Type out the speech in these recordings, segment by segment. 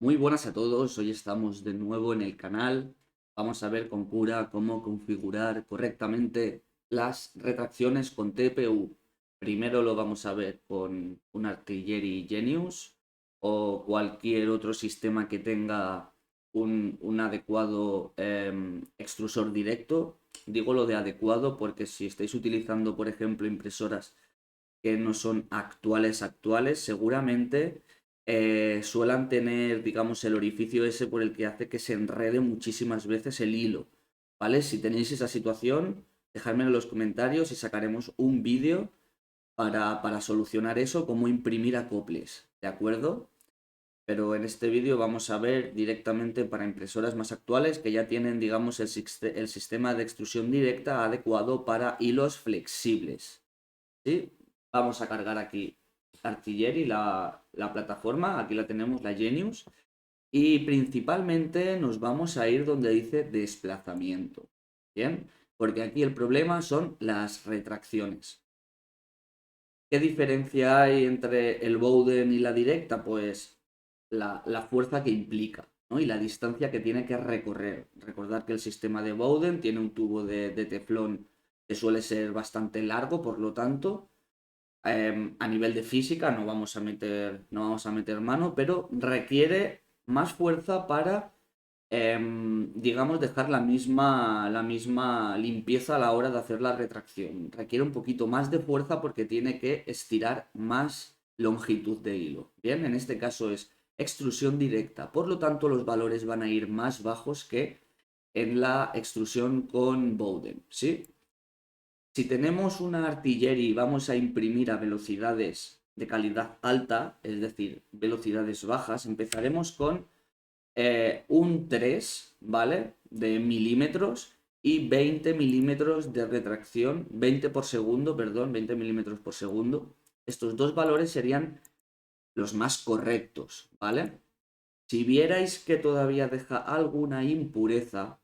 Muy buenas a todos, hoy estamos de nuevo en el canal. Vamos a ver con cura cómo configurar correctamente las retracciones con TPU. Primero lo vamos a ver con un Artillery Genius o cualquier otro sistema que tenga un adecuado extrusor directo. Digo lo de adecuado porque si estáis utilizando, por ejemplo, impresoras que no son actuales, seguramente suelan tener, digamos, el orificio ese por el que hace que se enrede muchísimas veces el hilo, ¿vale? Si tenéis esa situación, dejadmelo en los comentarios y sacaremos un vídeo para solucionar eso, cómo imprimir acoples, ¿de acuerdo? Pero en este vídeo vamos a ver directamente para impresoras más actuales que ya tienen, digamos, el sistema de extrusión directa adecuado para hilos flexibles. ¿Sí? Vamos a cargar aquí Artillery, la plataforma, aquí la tenemos, la Genius, y principalmente nos vamos a ir donde dice desplazamiento, ¿bien? Porque aquí el problema son las retracciones. ¿Qué diferencia hay entre el Bowden y la directa? Pues la fuerza que implica, ¿no? Y la distancia que tiene que recorrer. Recordad que el sistema de Bowden tiene un tubo de teflón que suele ser bastante largo, por lo tanto, a nivel de física no vamos a meter mano, pero requiere más fuerza para, digamos, dejar la misma limpieza a la hora de hacer la retracción. Requiere un poquito más de fuerza porque tiene que estirar más longitud de hilo. Bien, en este caso es extrusión directa, por lo tanto los valores van a ir más bajos que en la extrusión con Bowden, ¿sí? Si tenemos una artillería y vamos a imprimir a velocidades de calidad alta, es decir, velocidades bajas, empezaremos con un 3, ¿vale? De milímetros y 20 milímetros de retracción, 20 por segundo, perdón, 20 milímetros por segundo. Estos dos valores serían los más correctos, ¿vale? Si vierais que todavía deja alguna impureza,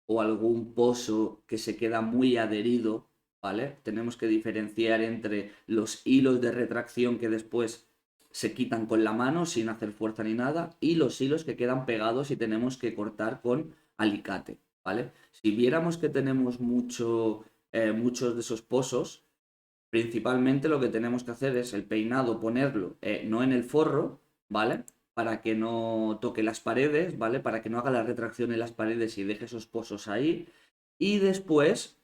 o algún pozo que se queda muy adherido, ¿vale? Tenemos que diferenciar entre los hilos de retracción que después se quitan con la mano sin hacer fuerza ni nada y los hilos que quedan pegados y tenemos que cortar con alicate, ¿vale? Si viéramos que tenemos muchos de esos pozos, principalmente lo que tenemos que hacer es el peinado ponerlo no en el forro, ¿vale? Para que no toque las paredes, ¿vale? Para que no haga la retracción en las paredes y deje esos pozos ahí. Y después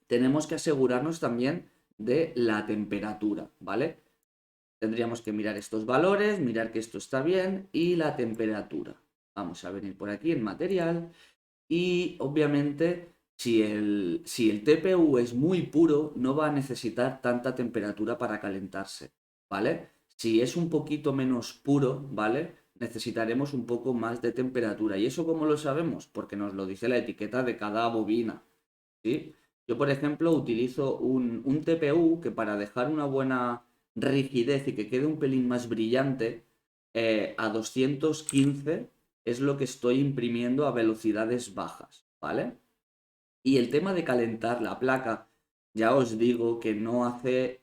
tenemos que asegurarnos también de la temperatura, ¿vale? Tendríamos que mirar estos valores, mirar que esto está bien y la temperatura. Vamos a venir por aquí en material y obviamente si el TPU es muy puro, no va a necesitar tanta temperatura para calentarse, ¿vale? Si es un poquito menos puro, ¿vale? Necesitaremos un poco más de temperatura. ¿Y eso cómo lo sabemos? Porque nos lo dice la etiqueta de cada bobina, ¿sí? Yo, por ejemplo, utilizo un TPU que para dejar una buena rigidez y que quede un pelín más brillante, a 215 es lo que estoy imprimiendo a velocidades bajas, ¿vale? Y el tema de calentar la placa, ya os digo que no hace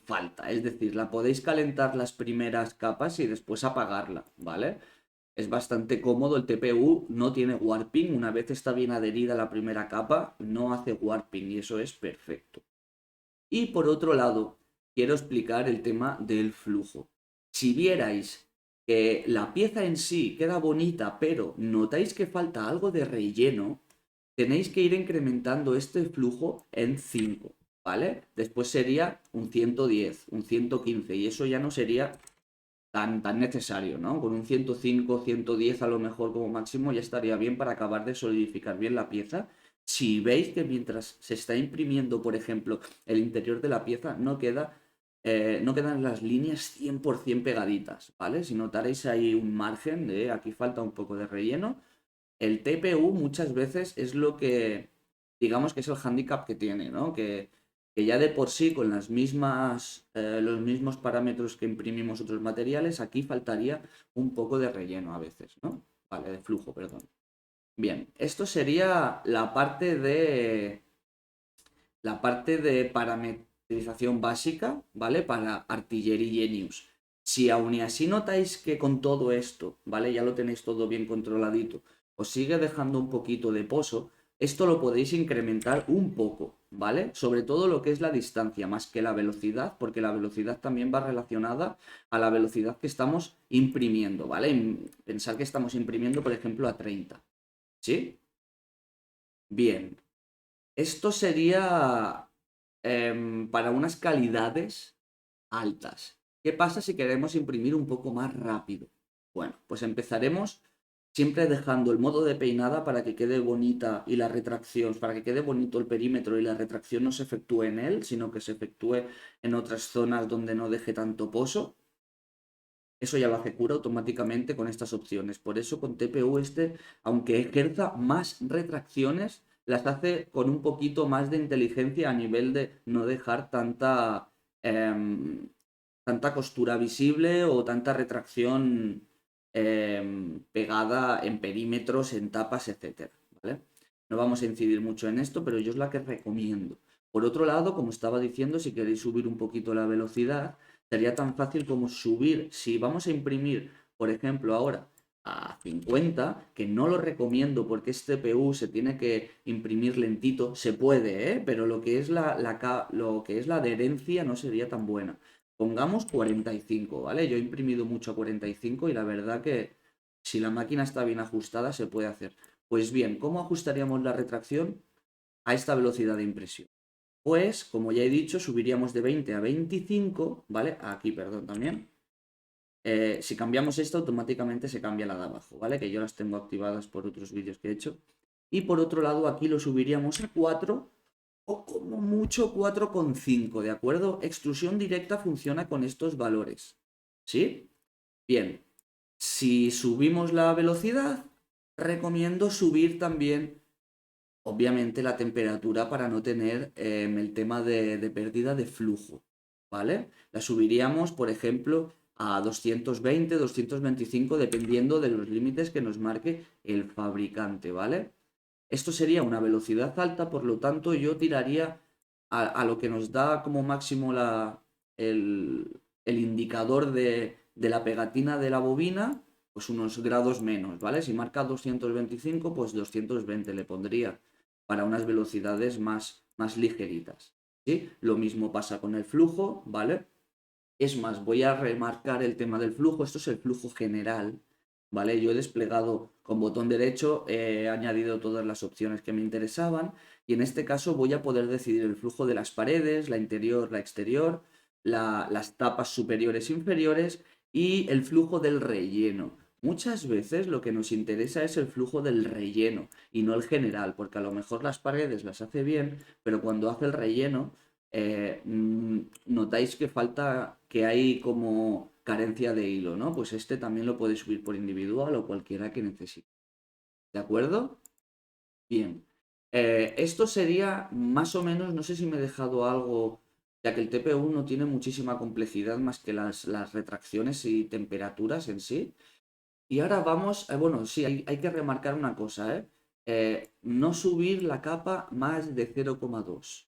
falta, es decir, la podéis calentar las primeras capas y después apagarla, ¿vale? Es bastante cómodo, el TPU no tiene warping, una vez está bien adherida la primera capa, no hace warping y eso es perfecto. Y por otro lado, quiero explicar el tema del flujo. Si vierais que la pieza en sí queda bonita, pero notáis que falta algo de relleno, tenéis que ir incrementando este flujo en 5, ¿vale? Después sería un 110, un 115 y eso ya no sería tan necesario, ¿no? Con un 105, 110 a lo mejor como máximo ya estaría bien para acabar de solidificar bien la pieza. Si veis que mientras se está imprimiendo, por ejemplo, el interior de la pieza, no quedan las líneas 100% pegaditas, ¿vale? Si notaréis ahí un margen de aquí falta un poco de relleno, el TPU muchas veces es lo que, digamos que es el hándicap que tiene, ¿no? Que ya de por sí con los mismos parámetros que imprimimos otros materiales, aquí faltaría un poco de relleno a veces, ¿no? Vale, de flujo, perdón. Bien, esto sería la parte de parametrización básica, ¿vale? Para Artillery Genius. Si aún y así notáis que con todo esto, ¿vale? Ya lo tenéis todo bien controladito, os sigue dejando un poquito de pozo, esto lo podéis incrementar un poco, ¿vale? Sobre todo lo que es la distancia, más que la velocidad, porque la velocidad también va relacionada a la velocidad que estamos imprimiendo, ¿vale? Pensar que estamos imprimiendo, por ejemplo, a 30, ¿sí? Bien, esto sería para unas calidades altas. ¿Qué pasa si queremos imprimir un poco más rápido? Bueno, pues empezaremos siempre dejando el modo de peinada para que quede bonita y la retracción, para que quede bonito el perímetro y la retracción no se efectúe en él, sino que se efectúe en otras zonas donde no deje tanto pozo. Eso ya lo hace Cura automáticamente con estas opciones. Por eso con TPU aunque ejerza más retracciones, las hace con un poquito más de inteligencia a nivel de no dejar tanta costura visible o tanta retracción pegada en perímetros, en tapas, etcétera, ¿vale? No vamos a incidir mucho en esto, pero yo es la que recomiendo. Por otro lado, como estaba diciendo, si queréis subir un poquito la velocidad, sería tan fácil como subir, si vamos a imprimir, por ejemplo, ahora a 50, que no lo recomiendo porque este CPU se tiene que imprimir lentito, se puede, ¿eh? Pero lo que es lo que es la adherencia no sería tan buena. Pongamos 45, ¿vale? Yo he imprimido mucho a 45 y la verdad que si la máquina está bien ajustada se puede hacer. Pues bien, ¿cómo ajustaríamos la retracción a esta velocidad de impresión? Pues, como ya he dicho, subiríamos de 20 a 25, ¿vale? Aquí, perdón, también. Si cambiamos esto, automáticamente se cambia la de abajo, ¿vale? Que yo las tengo activadas por otros vídeos que he hecho. Y por otro lado, aquí lo subiríamos a 4 o como mucho 4,5, ¿de acuerdo? Extrusión directa funciona con estos valores, ¿sí? Bien, si subimos la velocidad, recomiendo subir también, obviamente, la temperatura para no tener el tema de pérdida de flujo, ¿vale? La subiríamos, por ejemplo, a 220, 225, dependiendo de los límites que nos marque el fabricante, ¿vale? Esto sería una velocidad alta, por lo tanto yo tiraría a lo que nos da como máximo el indicador de la pegatina de la bobina, pues unos grados menos, ¿vale? Si marca 225, pues 220 le pondría para unas velocidades más ligeritas, ¿sí? Lo mismo pasa con el flujo, ¿vale? Es más, voy a remarcar el tema del flujo. Esto es el flujo general, ¿vale? Yo he desplegado con botón derecho, he añadido todas las opciones que me interesaban y en este caso voy a poder decidir el flujo de las paredes, la interior, la exterior, las tapas superiores e inferiores y el flujo del relleno. Muchas veces lo que nos interesa es el flujo del relleno y no el general, porque a lo mejor las paredes las hace bien, pero cuando hace el relleno notáis que falta, que hay como carencia de hilo, ¿no? Pues este también lo podéis subir por individual o cualquiera que necesite. ¿De acuerdo? Bien. Esto sería más o menos, no sé si me he dejado algo, ya que el TPU no tiene muchísima complejidad más que las retracciones y temperaturas en sí. Y ahora vamos, bueno, sí, hay que remarcar una cosa, ¿eh? No subir la capa más de 0,2.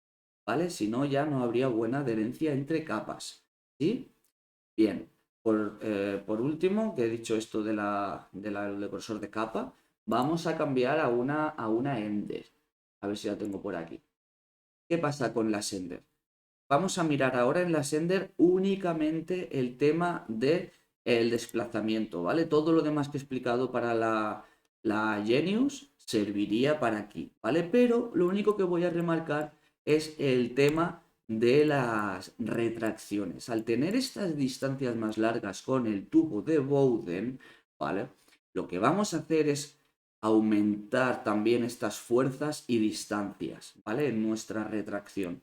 ¿Vale? Si no, ya no habría buena adherencia entre capas, ¿sí? Bien, por último, que he dicho esto del grosor de capa, vamos a cambiar a una Ender. A ver si la tengo por aquí. ¿Qué pasa con la Ender? Vamos a mirar ahora en la Sender únicamente el tema de el desplazamiento, ¿vale? Todo lo demás que he explicado para la Genius serviría para aquí, ¿vale? Pero lo único que voy a remarcar es el tema de las retracciones. Al tener estas distancias más largas con el tubo de Bowden, ¿vale? Lo que vamos a hacer es aumentar también estas fuerzas y distancias, ¿vale? En nuestra retracción.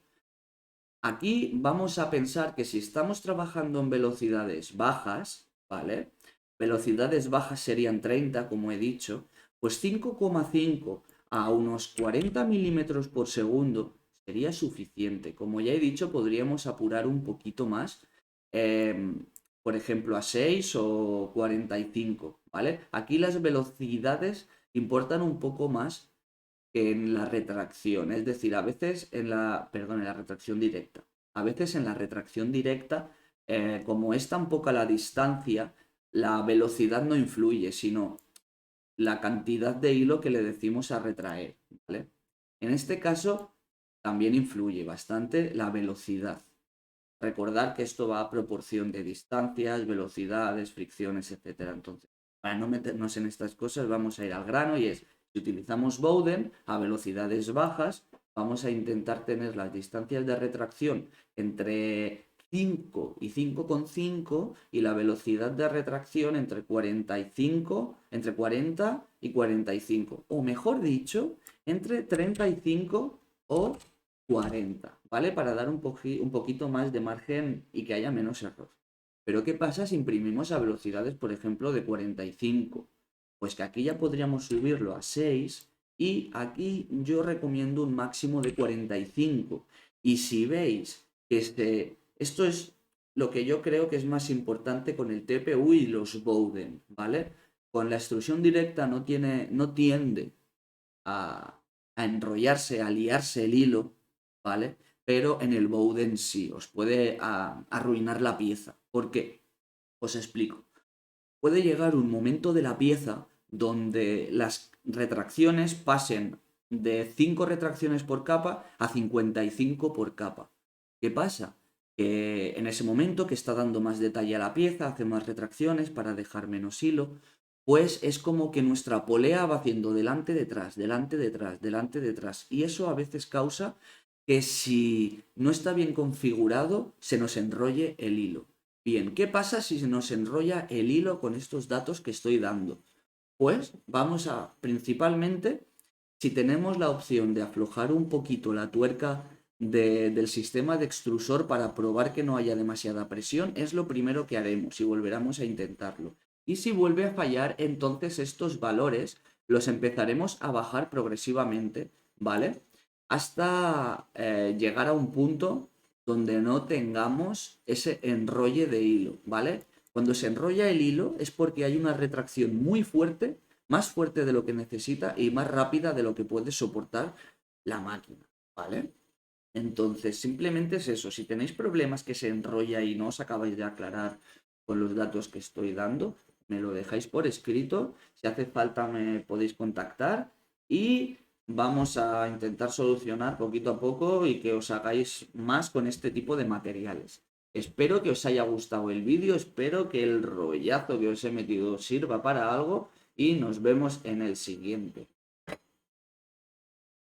Aquí vamos a pensar que si estamos trabajando en velocidades bajas, ¿vale? Velocidades bajas serían 30, como he dicho, pues 5,5 a unos 40 milímetros por segundo sería suficiente. Como ya he dicho, podríamos apurar un poquito más, por ejemplo, a 6 o 45, ¿vale? Aquí las velocidades importan un poco más en la retracción, es decir, a veces perdón, en la retracción directa. A veces en la retracción directa como es tan poca la distancia, la velocidad no influye, sino la cantidad de hilo que le decimos a retraer, ¿vale? En este caso también influye bastante la velocidad. Recordar que esto va a proporción de distancias, velocidades, fricciones, etcétera. Entonces, para no meternos en estas cosas, vamos a ir al grano y es, si utilizamos Bowden a velocidades bajas, vamos a intentar tener las distancias de retracción entre 5 y 5,5 y la velocidad de retracción entre 45, entre 40 y 45. O mejor dicho, entre 35 o 40, ¿vale? Para dar un poquito más de margen y que haya menos error. Pero ¿qué pasa si imprimimos a velocidades, por ejemplo, de 45? Pues que aquí ya podríamos subirlo a 6 y aquí yo recomiendo un máximo de 45. Y si veis que esto es lo que yo creo que es más importante con el TPU y los Bowden, ¿vale? Con la extrusión directa no tiende a enrollarse, a liarse el hilo, ¿vale? Pero en el Bowden sí, os puede arruinar la pieza. ¿Por qué? Os explico. Puede llegar un momento de la pieza donde las retracciones pasen de 5 retracciones por capa a 55 por capa. ¿Qué pasa? Que en ese momento que está dando más detalle a la pieza, hace más retracciones para dejar menos hilo, pues es como que nuestra polea va haciendo delante, detrás, delante, detrás, delante, detrás. Y eso a veces causa que si no está bien configurado, se nos enrolle el hilo. Bien, ¿qué pasa si se nos enrolla el hilo con estos datos que estoy dando? Pues vamos a, principalmente, si tenemos la opción de aflojar un poquito la tuerca del sistema de extrusor para probar que no haya demasiada presión, es lo primero que haremos y volveremos a intentarlo. Y si vuelve a fallar, entonces estos valores los empezaremos a bajar progresivamente, ¿vale? Hasta llegar a un punto donde no tengamos ese enrolle de hilo, ¿vale? Cuando se enrolla el hilo es porque hay una retracción muy fuerte, más fuerte de lo que necesita y más rápida de lo que puede soportar la máquina, ¿vale? Entonces, simplemente es eso. Si tenéis problemas que se enrolla y no os acabáis de aclarar con los datos que estoy dando, me lo dejáis por escrito. Si hace falta me podéis contactar y vamos a intentar solucionar poquito a poco y que os hagáis más con este tipo de materiales. Espero que os haya gustado el vídeo, espero que el rollazo que os he metido sirva para algo y nos vemos en el siguiente.